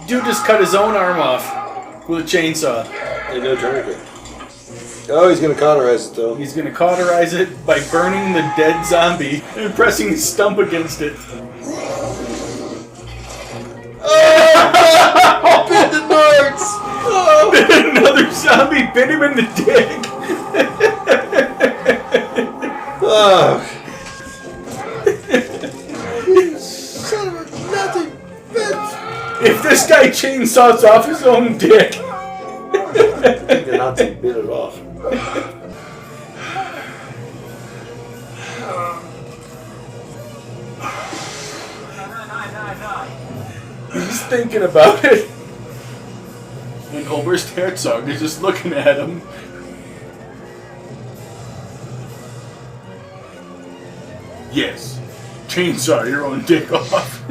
Dude just cut his own arm off with a chainsaw. And no tourniquet. Oh, he's going to cauterize it, though. He's going to cauterize it by burning the dead zombie and pressing his stump against it. Oh! Bit the darts! Oh. Another zombie bit him in the dick. Oh. Son of a nothing bitch. If this guy chainsaws off his own dick. The Nazi bit it off. He's thinking about it. And Oberst Herzog is just looking at him. Yes. Chainsaw your own dick off.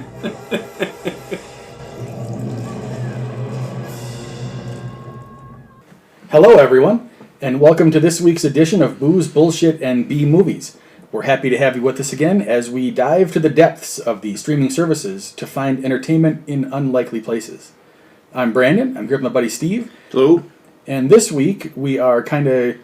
Hello, everyone, and welcome to this week's edition of Booze, Bullshit, and B-Movies. We're happy to have you with us again as we dive to the depths of the streaming services to find entertainment in unlikely places. I'm Brandon. I'm here with my buddy Steve. Hello. And this week, we are kind of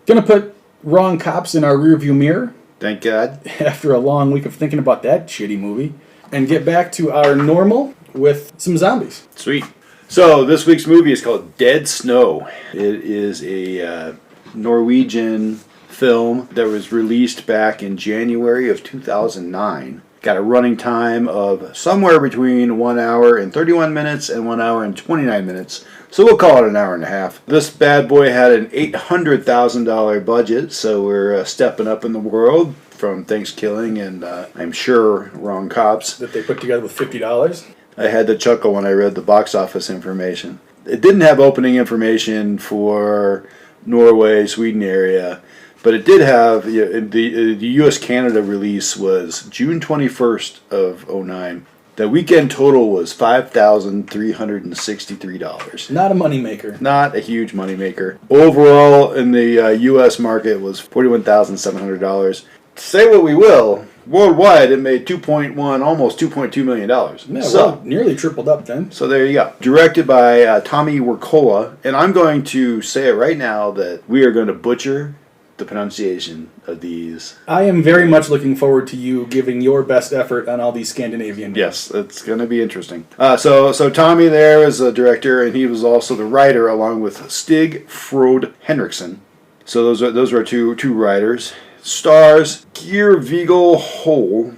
going to put Wrong Cops in our rearview mirror. Thank God. After a long week of thinking about that shitty movie. And get back to our normal with some zombies. Sweet. So, this week's movie is called Dead Snow. It is a Norwegian film that was released back in January of 2009. Got a running time of somewhere between 1 hour and 31 minutes and 1 hour and 29 minutes. So we'll call it an hour and a half. This bad boy had an $800,000 budget, so we're stepping up in the world from Thanksgiving and I'm sure Wrong Cops. That they put together with $50. I had to chuckle when I read the box office information. It didn't have opening information for Norway, Sweden area, but it did have, the US-Canada release was June 21st of 2009. The weekend total was $5,363. Not a moneymaker. Not a huge moneymaker. Overall, in the US market was $41,700. Say what we will, worldwide it made almost $2.2 million. Yeah, well, nearly tripled up then. So there you go. Directed by Tommy Wirkola, and I'm going to say it right now that we are going to butcher the pronunciation of these. I am very much looking forward to you giving your best effort on all these Scandinavian names. Yes, it's going to be interesting. So Tommy there is a director, and he was also the writer along with Stig Frode Henriksen. So those are two writers. Stars Geir Viggo Hole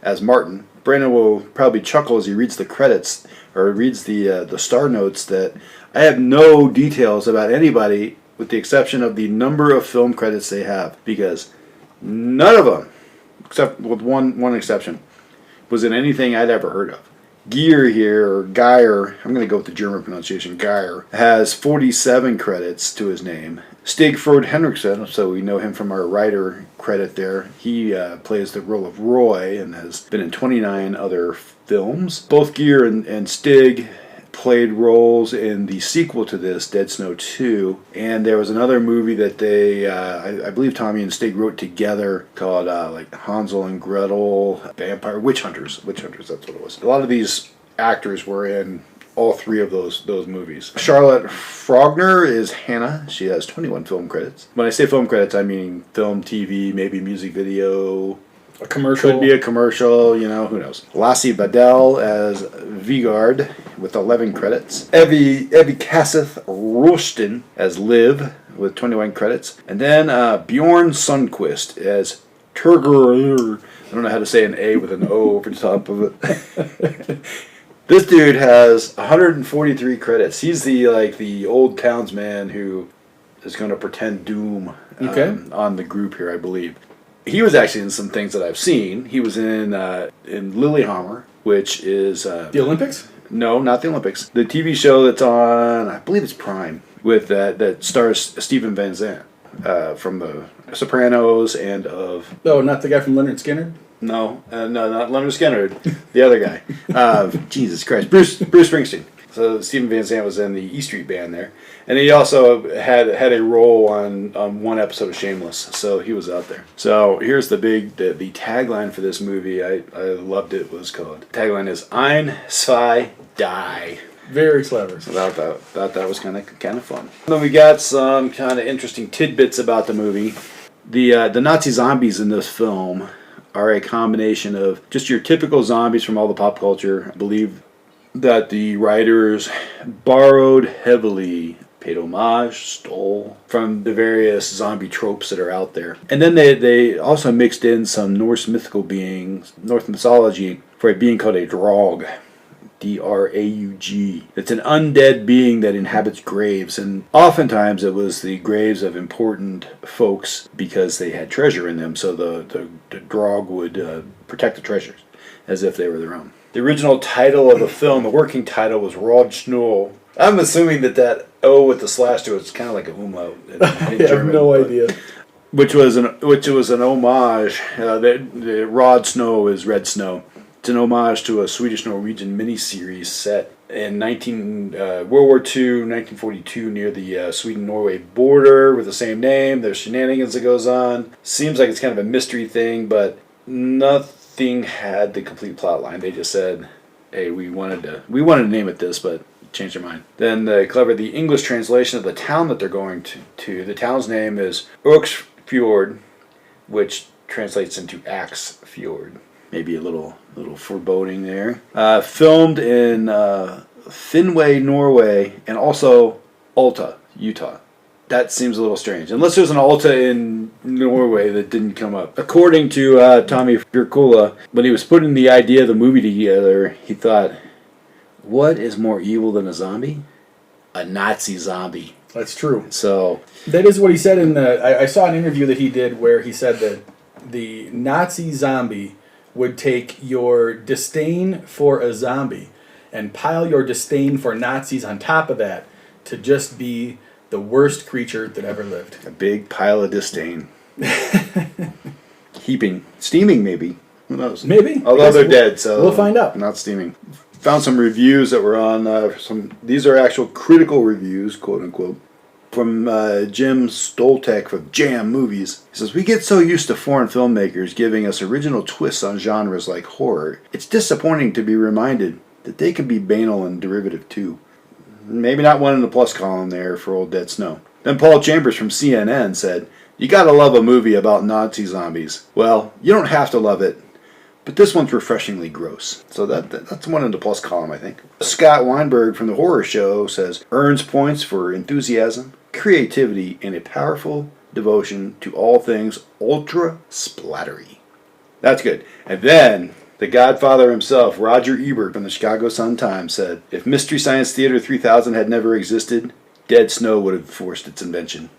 as Martin. Brandon will probably chuckle as he reads the credits or reads the star notes that I have no details about anybody with the exception of the number of film credits they have, because none of them, except with one exception, was in anything I'd ever heard of. Geir here, or Geir, I'm going to go with the German pronunciation, Geir, has 47 credits to his name. Stig Frode Henriksen, so we know him from our writer credit there, he plays the role of Roy and has been in 29 other films. Both Geir and Stig played roles in the sequel to this, Dead Snow 2, and there was another movie that they, I believe Tommy and Stig wrote together called like Hansel and Gretel, Vampire, Witch Hunters, that's what it was. A lot of these actors were in all three of those movies. Charlotte Frogner is Hannah. She has 21 film credits. When I say film credits, I mean film, TV, maybe music video. A commercial. Could be a commercial, who knows. Lassie Badel as Vigard with 11 credits. Evie Kasseth Rosten as Liv with 21 credits. And then Bjorn Sundquist as Turger. I don't know how to say an A with an O over the top of it. This dude has 143 credits. He's the old townsman who is going to pretend doom on the group here, I believe. He was actually in some things that I've seen. He was in Lillehammer, which is... the Olympics? No, not the Olympics. The TV show that's on, I believe it's Prime, with that stars Stephen Van Zandt from The Sopranos and of... Oh, not the guy from Leonard Skinner? No, not Leonard Skinner. The other guy. Jesus Christ. Bruce Springsteen. So Stephen Van Zandt was in the E Street Band there. And he also had a role on one episode of Shameless. So he was out there. So here's the tagline for this movie. I loved it. Was called. The tagline is Ein, zwei, die. Very clever. So that was kind of fun. Then we got some kind of interesting tidbits about the movie. The Nazi zombies in this film are a combination of just your typical zombies from all the pop culture. I believe that the writers borrowed heavily, paid homage, stole from the various zombie tropes that are out there. And then they also mixed in some Norse mythical beings, Norse mythology, for a being called a draug. Draug. It's an undead being that inhabits graves, and oftentimes it was the graves of important folks because they had treasure in them, so the draug would protect the treasures as if they were their own. The original title of the film, the working title, was Rod Schnoll. I'm assuming that O with the slash to it's kind of like a umlaut in I German, have no idea. Which was an homage. The Rod Snow is Red Snow. It's an homage to a Swedish-Norwegian miniseries set in World War II, 1942, near the Sweden-Norway border with the same name. There's shenanigans that goes on. Seems like it's kind of a mystery thing, but nothing had the complete plot line. They just said, hey, we wanted to name it this, but changed their mind. Then the English translation of the town that they're going to the town's name is Orgeat, which translates into Axe Fjord. Maybe a little foreboding there. Filmed in Finway, Norway, and also Alta, Utah. That seems a little strange. Unless there's an Alta in Norway that didn't come up. According to Tommy Virkula, when he was putting the idea of the movie together, he thought, what is more evil than a zombie? A Nazi zombie. That's true. So that is what he said in the... I saw an interview that he did where he said that the Nazi zombie would take your disdain for a zombie and pile your disdain for Nazis on top of that to just be the worst creature that ever lived. A big pile of disdain. Heaping. Steaming, maybe. Who knows? Maybe. Although they're dead, so... We'll find out. Not steaming. Found some reviews that were on these are actual critical reviews, quote unquote, from Jim Stoltek of Jam Movies. He says, we get so used to foreign filmmakers giving us original twists on genres like horror, it's disappointing to be reminded that they can be banal and derivative too. Maybe not one in the plus column there for Old Dead Snow. Then Paul Chambers from CNN said, you gotta love a movie about Nazi zombies. Well, you don't have to love it, but this one's refreshingly gross. So that's one in the plus column, I think. Scott Weinberg from The Horror Show says, earns points for enthusiasm, creativity, and a powerful devotion to all things ultra-splattery. That's good. And then, the Godfather himself, Roger Ebert from the Chicago Sun-Times said, if Mystery Science Theater 3000 had never existed, Dead Snow would have forced its invention.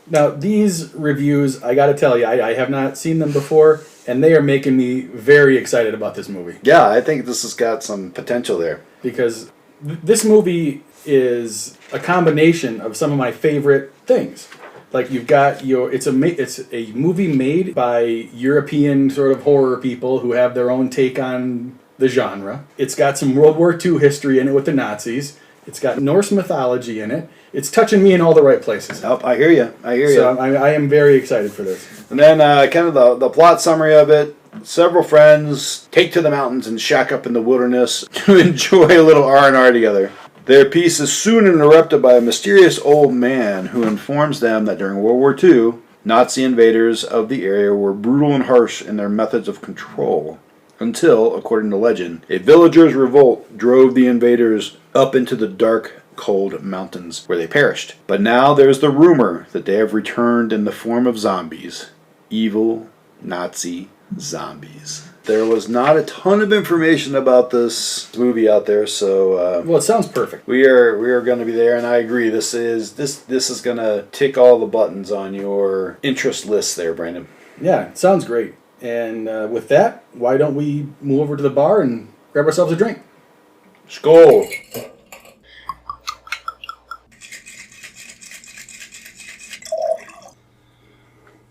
Now, these reviews, I gotta tell you, I have not seen them before, and they are making me very excited about this movie. Yeah, I think this has got some potential there. Because this movie is a combination of some of my favorite things. Like you've got it's a movie made by European sort of horror people who have their own take on the genre. It's got some World War II history in it with the Nazis. It's got Norse mythology in it. It's touching me in all the right places. Oh, I hear you. So I am very excited for this. And then kind of the plot summary of it. Several friends take to the mountains and shack up in the wilderness to enjoy a little R&R together. Their peace is soon interrupted by a mysterious old man who informs them that during World War II, Nazi invaders of the area were brutal and harsh in their methods of control. Until, according to legend, a villagers' revolt drove the invaders up into the dark, cold mountains where they perished. But now there's the rumor that they have returned in the form of zombies. Evil Nazi zombies. There was not a ton of information about this movie out there, so well, it sounds perfect. We are going to be there, and I agree. This is going to tick all the buttons on your interest list there, Brandon. Yeah, it sounds great. And with that, why don't we move over to the bar and grab ourselves a drink? Skål!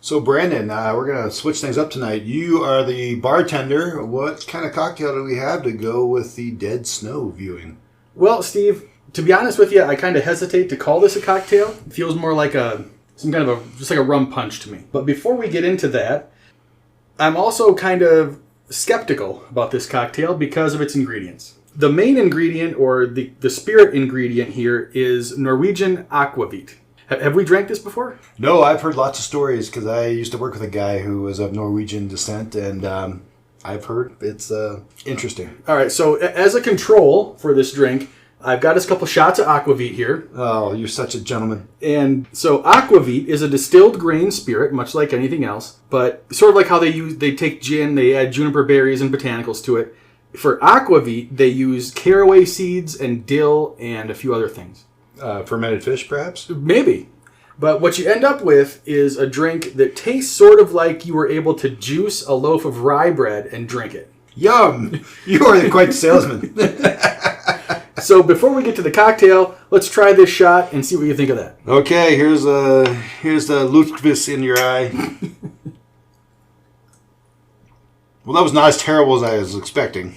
So, Brandon, we're going to switch things up tonight. You are the bartender. What kind of cocktail do we have to go with the Dead Snow viewing? Well, Steve, to be honest with you, I kind of hesitate to call this a cocktail. It feels more like some kind of just like a rum punch to me. But before we get into that, I'm also kind of skeptical about this cocktail because of its ingredients. The main ingredient, or the spirit ingredient here, is Norwegian Aquavit. Have we drank this before? No, I've heard lots of stories because I used to work with a guy who was of Norwegian descent, and I've heard it's interesting. All right, so as a control for this drink, I've got us a couple shots of Aquavit here. Oh, you're such a gentleman. And so Aquavit is a distilled grain spirit, much like anything else, but sort of like how they take gin, they add juniper berries and botanicals to it. For Aquavit, they use caraway seeds and dill and a few other things. Fermented fish, perhaps? Maybe. But what you end up with is a drink that tastes sort of like you were able to juice a loaf of rye bread and drink it. Yum! You are quite the salesman. So before we get to the cocktail, let's try this shot and see what you think of that. Okay, here's the Luftvis in your eye. Well, that was not as terrible as I was expecting.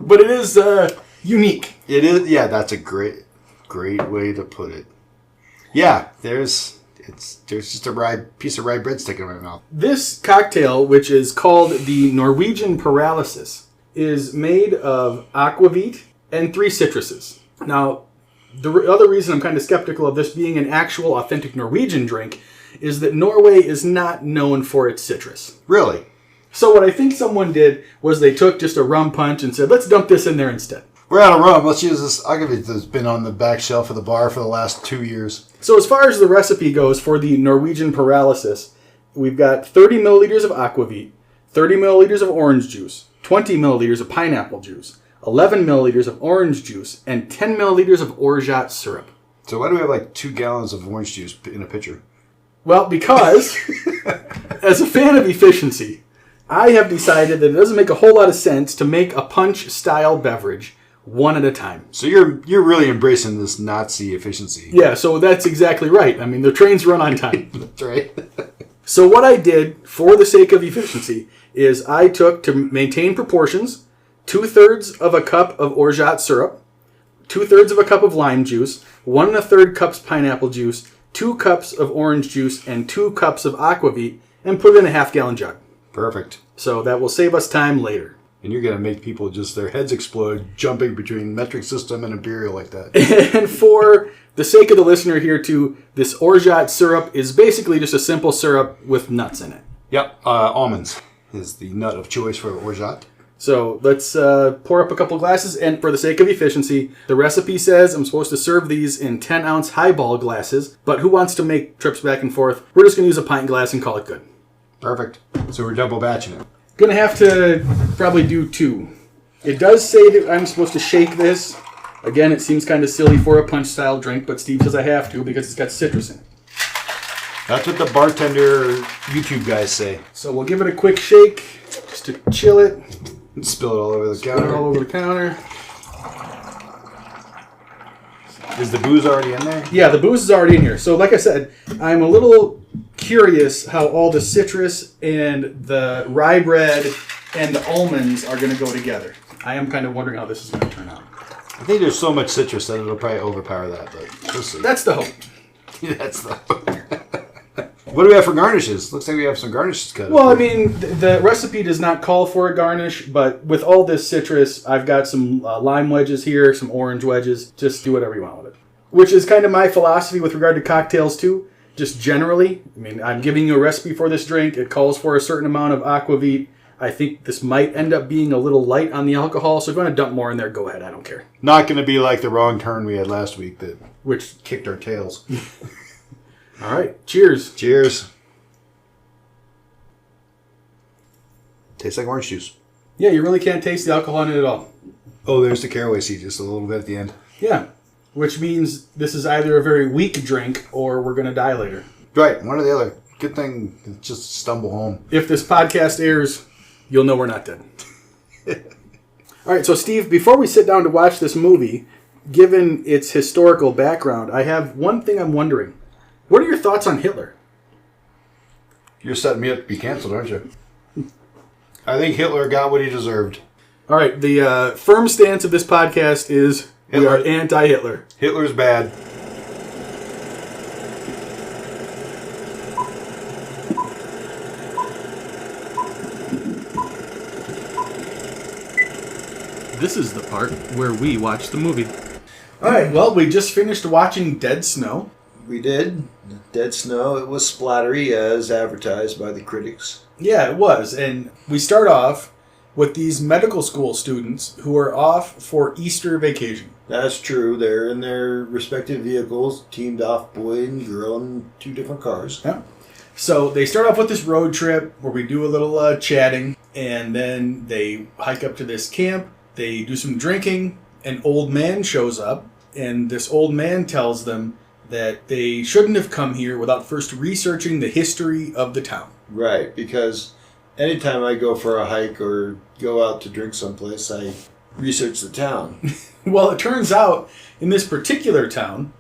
But it is unique. It is, yeah, that's a great way to put it. Yeah, there's just a piece of rye bread sticking in my mouth. This cocktail, which is called the Norwegian Paralysis, is made of Aquavit and 3 citruses. Now, the other reason I'm kind of skeptical of this being an actual authentic Norwegian drink is that Norway is not known for its citrus. Really? So what I think someone did was they took just a rum punch and said, let's dump this in there instead. We're out of rum. Let's use this Aquavit that's been on the back shelf of the bar for the last 2 years. So as far as the recipe goes for the Norwegian Paralysis, we've got 30 milliliters of Aquavit, 30 milliliters of orange juice, 20 milliliters of pineapple juice, 11 milliliters of orange juice, and 10 milliliters of Orgeat Syrup. So why do we have like 2 gallons of orange juice in a pitcher? Well, because as a fan of efficiency, I have decided that it doesn't make a whole lot of sense to make a punch-style beverage one at a time. So you're really embracing this Nazi efficiency. Yeah, so that's exactly right. I mean, the trains run on time. That's right. So what I did, for the sake of efficiency, is I took, to maintain proportions, 2/3 of a cup of Orgeat syrup, 2/3 of a cup of lime juice, 1 1/3 cups pineapple juice, 2 cups of orange juice, and 2 cups of Aquavit, and put it in a half-gallon jug. Perfect. So that will save us time later. And you're going to make people just their heads explode jumping between metric system and imperial like that. And for the sake of the listener here too, this Orgeat syrup is basically just a simple syrup with nuts in it. Yep. Almonds is the nut of choice for Orgeat. So let's pour up a couple glasses. And for the sake of efficiency, the recipe says I'm supposed to serve these in 10-ounce highball glasses. But who wants to make trips back and forth? We're just going to use a pint glass and call it good. Perfect. So we're double batching it. Gonna have to probably do 2. It does say that I'm supposed to shake this. Again, it seems kind of silly for a punch style drink, but Steve says I have to because it's got citrus in it. That's what the bartender YouTube guys say. So we'll give it a quick shake just to chill it. And spill it all over the Spill it all over the counter. Is the booze already in there? Yeah, the booze is already in here. So like I said, I'm a little curious how all the citrus and the rye bread and the almonds are going to go together. I am kind of wondering how this is going to turn out. I think there's so much citrus that it'll probably overpower that, but we'll see. That's the hope. That's the hope. What do we have for garnishes? Looks like we have some garnishes cut up. Well, I mean, the recipe does not call for a garnish, but with all this citrus, I've got some lime wedges here, some orange wedges. Just do whatever you want with it. Which is kind of my philosophy with regard to cocktails, too. Just generally, I mean, I'm giving you a recipe for this drink. It calls for a certain amount of Aquavit. I think this might end up being a little light on the alcohol, so if you want to dump more in there, go ahead. I don't care. Not going to be like the wrong turn we had last week that Which kicked our tails. All right. Cheers. Cheers. Tastes like orange juice. Yeah, you really can't taste the alcohol in it at all. Oh, there's the caraway seed just a little bit at the end. Yeah. Which means this is either a very weak drink or we're going to die later. Right, one or the other. Good thing, just stumble home. If this podcast airs, you'll know we're not dead. All right, so Steve, before we sit down to watch this movie, given its historical background, I have one thing I'm wondering. What are your thoughts on Hitler? You're setting me up to be canceled, aren't you? I think Hitler got what he deserved. All right, the firm stance of this podcast is we are anti-Hitler. Hitler's bad. This This is the part where we watch the movie. Alright, well, we just finished watching Dead Snow. We did. Dead Snow. It was splattery as advertised by the critics. Yeah, it was. And we start off with these medical school students who are off for Easter vacation. That's true. They're in their respective vehicles, teamed off, boy and girl, in 2 different cars. Yeah. So they start off with this road trip where we do a little chatting, and then they hike up to this camp. They do some drinking. An old man shows up, and this old man tells them that they shouldn't have come here without first researching the history of the town. Right, because anytime I go for a hike or go out to drink someplace, I research the town. Well, it turns out in this particular town,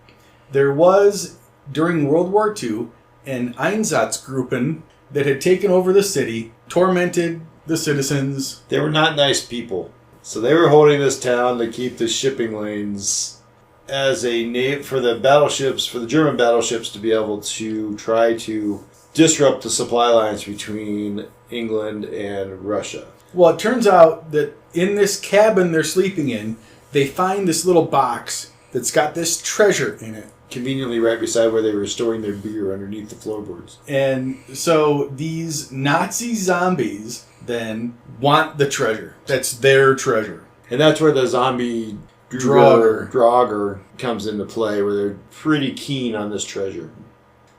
there was, during World War II, an Einsatzgruppen that had taken over the city, tormented the citizens. They were not nice people. So they were holding this town to keep the shipping lanes as a for the battleships, for the German battleships to be able to try to disrupt the supply lines between England and Russia. Well, it turns out that in this cabin they're sleeping in, they find this little box that's got this treasure in it. Conveniently right beside where they were storing their beer underneath the floorboards. And so these Nazi zombies then want the treasure. That's their treasure. And that's where the zombie draugr comes into play, where they're pretty keen on this treasure.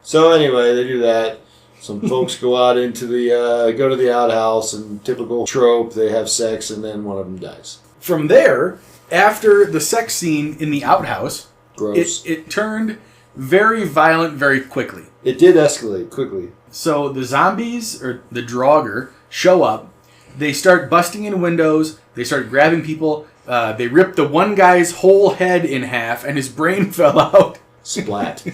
So anyway, they do that. Some folks go out into the go to the outhouse, and typical trope, they have sex, and then one of them dies. From there, after the sex scene in the outhouse, gross, it turned very violent very quickly. It did escalate quickly. So the zombies, or the draugr, show up. They start busting in windows. They start grabbing people. They rip the one guy's whole head in half, and his brain fell out. Splat.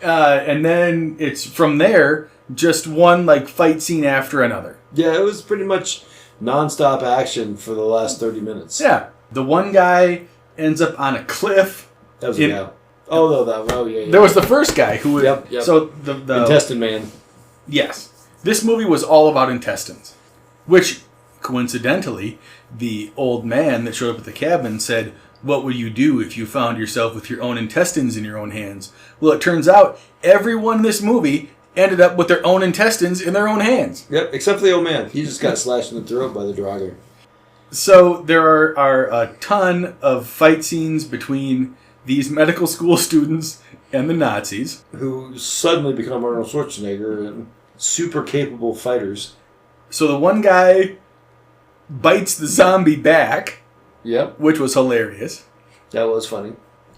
And then it's from there, just one fight scene after another. Yeah, it was pretty much non-stop action for the last 30 minutes. Yeah. The one guy ends up on a cliff. That was a guy. Oh, no, that. Oh, yeah. There was the first guy who was. Yep. So the Intestine Man. Yes. This movie was all about intestines, which, coincidentally, the old man that showed up at the cabin said, "What would you do if you found yourself with your own intestines in your own hands?" Well, it turns out everyone in this movie ended up with their own intestines in their own hands. Yep, except for the old man. He just got slashed in the throat by the draugr. So there are a ton of fight scenes between these medical school students and the Nazis, who suddenly become Arnold Schwarzenegger and super capable fighters. So the one guy bites the zombie back. Yep. Which was hilarious. That was funny.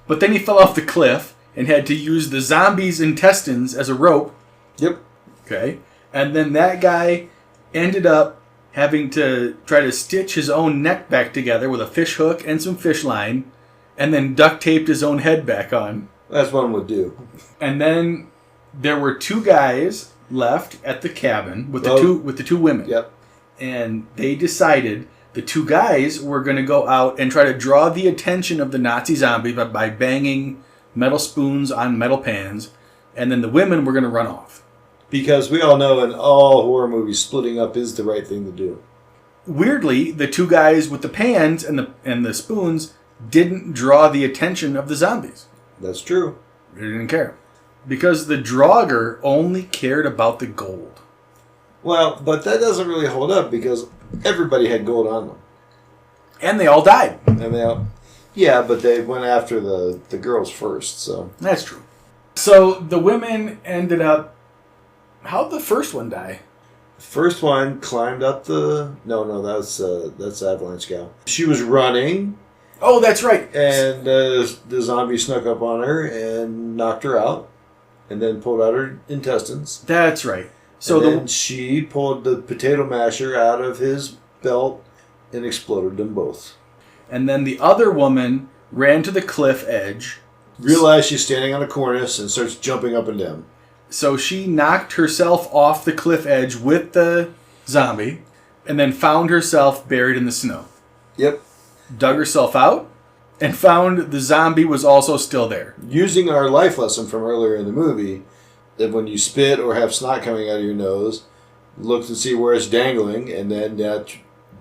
But then he fell off the cliff and had to use the zombie's intestines as a rope. Yep. Okay. And then that guy ended up having to try to stitch his own neck back together with a fish hook and some fish line, and then duct taped his own head back on. As one would do. And then there were 2 guys left at the cabin with the two women. Yep. And they decided the 2 guys were going to go out and try to draw the attention of the Nazi zombies by banging metal spoons on metal pans, and then the women were going to run off. Because we all know in all horror movies, splitting up is the right thing to do. Weirdly, the 2 guys with the pans and the spoons didn't draw the attention of the zombies. That's true. They didn't care. Because the draugr only cared about the gold. Well, but that doesn't really hold up because everybody had gold on them. And they all died. Yeah, but they went after the girls first, so. That's true. So the women ended up... How'd the first one die? The first one climbed up the... No, that's Avalanche Gal. She was running. Oh, that's right. And the zombie snuck up on her and knocked her out. And then pulled out her intestines. That's right. So then she pulled the potato masher out of his belt and exploded them both. And then the other woman ran to the cliff edge. Realized she's standing on a cornice and starts jumping up and down. So she knocked herself off the cliff edge with the zombie and then found herself buried in the snow. Yep. Dug herself out and found the zombie was also still there. Using our life lesson from earlier in the movie, that when you spit or have snot coming out of your nose, look to see where it's dangling and then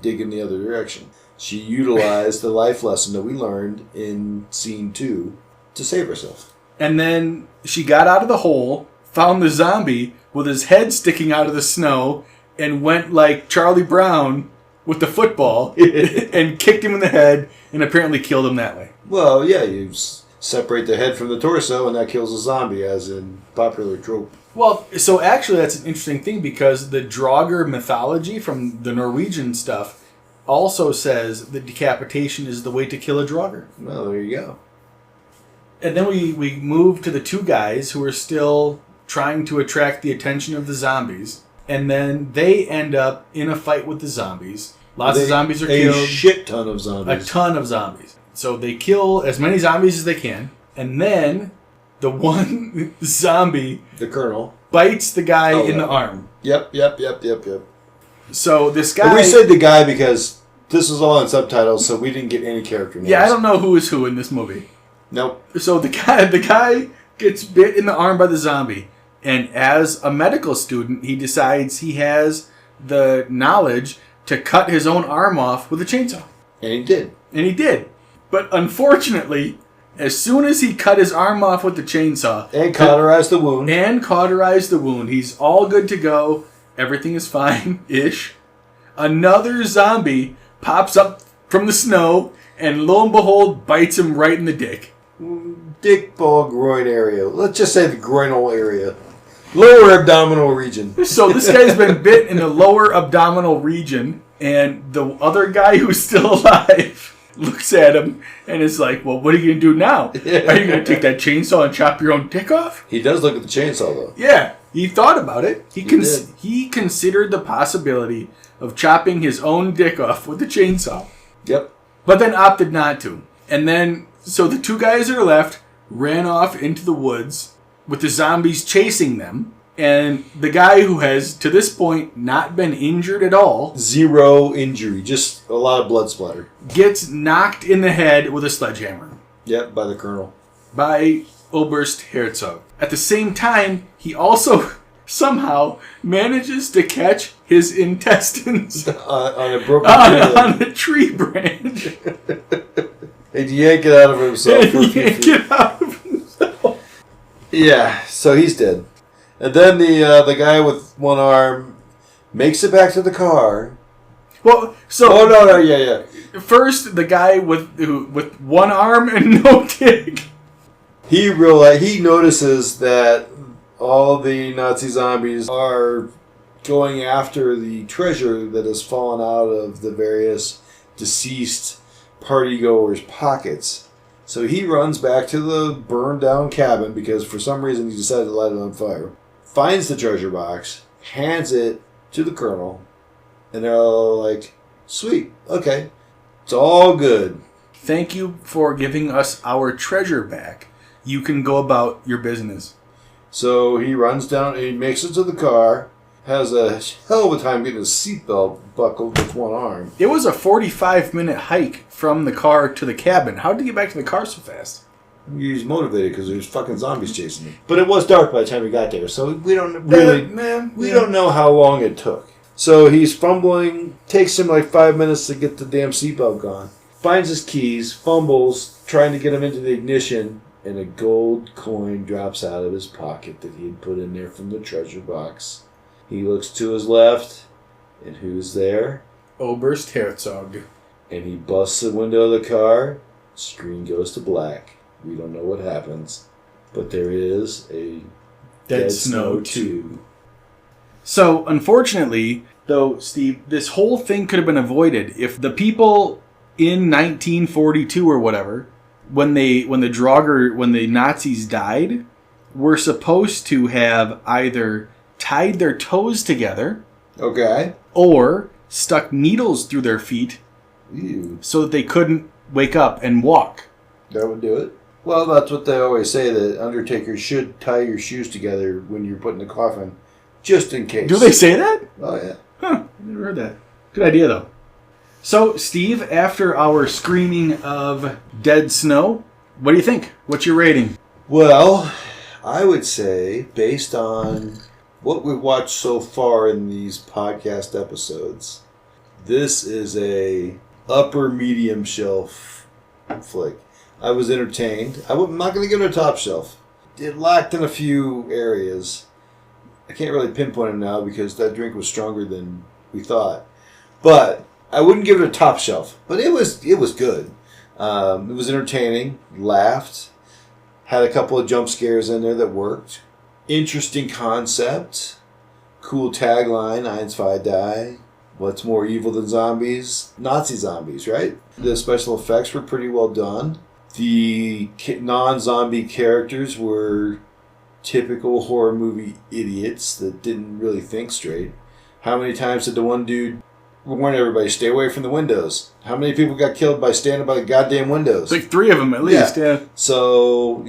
dig in the other direction. She utilized the life lesson that we learned in scene 2 to save herself. And then she got out of the hole, found the zombie with his head sticking out of the snow, and went like Charlie Brown with the football and kicked him in the head and apparently killed him that way. Well, yeah, you separate the head from the torso and that kills a zombie, as in popular trope. Well, so actually that's an interesting thing because the draugr mythology from the Norwegian stuff also says that decapitation is the way to kill a draugr. Well, there you go. And then we move to the two guys who are still trying to attract the attention of the zombies. And then they end up in a fight with the zombies. Lots of zombies are killed. A shit ton of zombies. A ton of zombies. So they kill as many zombies as they can. And then the one zombie... The colonel. Bites the guy in the arm. Yep. So this guy... And we said the guy because this was all in subtitles, so we didn't get any character names. Yeah, I don't know who is who in this movie. Nope. So the guy gets bit in the arm by the zombie. And as a medical student, he decides he has the knowledge to cut his own arm off with a chainsaw. And he did. But unfortunately, as soon as he cut his arm off with the chainsaw... And cauterized the wound. He's all good to go. Everything is fine-ish. Another zombie pops up from the snow and lo and behold, bites him right in the dick. Dick, ball, groin area. Let's just say the groinal area. Lower abdominal region. So this guy's been bit in the lower abdominal region, and the other guy who's still alive looks at him and is like, well, what are you going to do now? Are you going to take that chainsaw and chop your own dick off? He does look at the chainsaw, though. Yeah, he thought about it. He did. He considered the possibility of chopping his own dick off with the chainsaw. Yep. But then opted not to. And then, so the two guys that are left ran off into the woods with the zombies chasing them. And the guy who has, to this point, not been injured at all... Zero injury. Just a lot of blood splatter. Gets knocked in the head with a sledgehammer. Yep, by the colonel. By Oberst Herzog. At the same time, he also somehow manages to catch his intestines... on a broken on a tree branch. And yank it out of himself. Yeah, so he's dead. And then the guy with one arm makes it back to the car. Well, so... Oh, no, yeah. First, the guy with one arm and no dick. He notices that all the Nazi zombies are going after the treasure that has fallen out of the various deceased partygoers' pockets. So he runs back to the burned down cabin because for some reason he decided to light it on fire. Finds the treasure box, hands it to the colonel, and they're all like, sweet, okay, it's all good. Thank you for giving us our treasure back. You can go about your business. So he runs down, he makes it to the car, has a hell of a time getting his seatbelt buckled with one arm. It was a 45-minute hike from the car to the cabin. How did he get back to the car so fast? He's motivated because there's fucking zombies chasing him. But it was dark by the time we got there, so we don't really... We don't know how long it took. So he's fumbling, takes him like 5 minutes to get the damn seatbelt gone. Finds his keys, fumbles, trying to get him into the ignition, and a gold coin drops out of his pocket that he had put in there from the treasure box. He looks to his left, and who's there? Oberst Herzog. And he busts the window of the car, screen goes to black. We don't know what happens, but there is a Dead Snow 2. So, unfortunately, though, Steve, this whole thing could have been avoided if the people in 1942 or whatever, when the Nazis died, were supposed to have either tied their toes together, okay, or stuck needles through their feet, so that they couldn't wake up and walk. That would do it. Well, that's what they always say, that undertakers should tie your shoes together when you're put in the coffin, just in case. Do they say that? Oh, yeah. Huh, I never heard that. Good idea, though. So, Steve, after our screening of Dead Snow, what do you think? What's your rating? Well, I would say, based on what we've watched so far in these podcast episodes, this is a upper medium shelf flick. I was entertained. I'm not going to give it a top shelf. It lacked in a few areas. I can't really pinpoint them now because that drink was stronger than we thought. But I wouldn't give it a top shelf. But it was good. It was entertaining. Laughed. Had a couple of jump scares in there that worked. Interesting concept. Cool tagline. Eins, zwei, drei. What's more evil than zombies? Nazi zombies, right? The special effects were pretty well done. The non-zombie characters were typical horror movie idiots that didn't really think straight. How many times did the one dude warn everybody, stay away from the windows? How many people got killed by standing by the goddamn windows? Like 3 of them at least, yeah. So,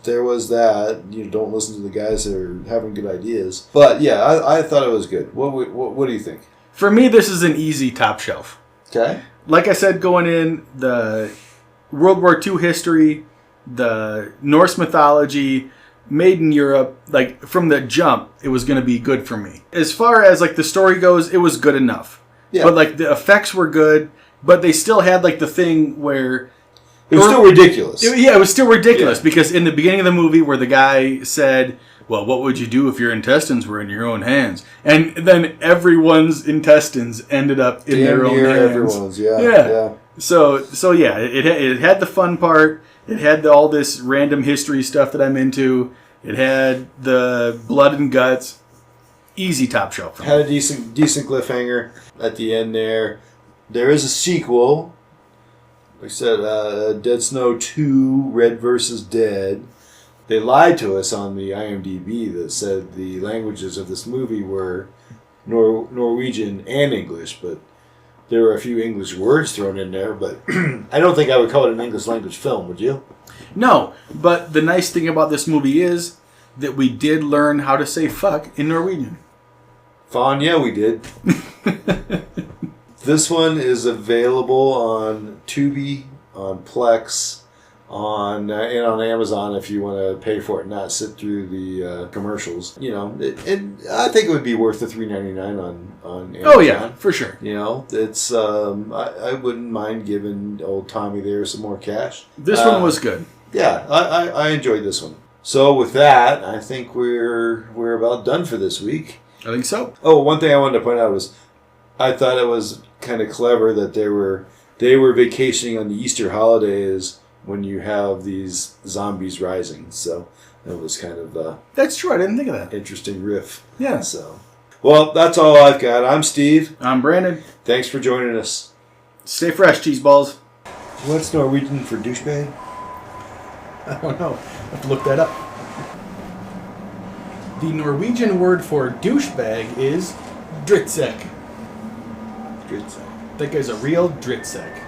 there was that. You don't listen to the guys that are having good ideas. But, yeah, I thought it was good. What do you think? For me, this is an easy top shelf. Okay. Like I said, going in, the World War II history, the Norse mythology, made in Europe, like, from the jump, it was going to be good for me. As far as, like, the story goes, it was good enough. Yeah. But, like, the effects were good, but they still had, like, the thing where... It was still ridiculous. It was still ridiculous, because in the beginning of the movie where the guy said, well, what would you do if your intestines were in your own hands? And then everyone's intestines ended up in their own hands. Everyone's, yeah. So yeah, it had the fun part. It had all this random history stuff that I'm into. It had the blood and guts. Easy top shelf. Had a decent cliffhanger at the end there. There is a sequel. Like I said, Dead Snow 2, Red vs. Dead. They lied to us on the IMDb that said the languages of this movie were Norwegian and English, but there were a few English words thrown in there, but I don't think I would call it an English language film, would you? No, but the nice thing about this movie is that we did learn how to say fuck in Norwegian. Faen, yeah, we did. This one is available on Tubi, on Plex, and on Amazon if you want to pay for it and not sit through the commercials. I think it would be worth the $3.99 on Amazon. Oh yeah, for sure. It's I wouldn't mind giving old Tommy there some more cash. This one was good. Yeah, I enjoyed this one. So with that, I think we're about done for this week. I think so. Oh, one thing I wanted to point out was I thought it was kind of clever that they were vacationing on the Easter holidays when you have these zombies rising. So that was kind of that's true. I didn't think of that. Interesting riff. Yeah. So, well, that's all I've got. I'm Steve. I'm Brandon. Thanks for joining us. Stay fresh, cheese balls. What's Norwegian for douchebag? I don't know. I have to look that up. The Norwegian word for douchebag is drittsekk. Drittsekk. That guy's a real drittsekk.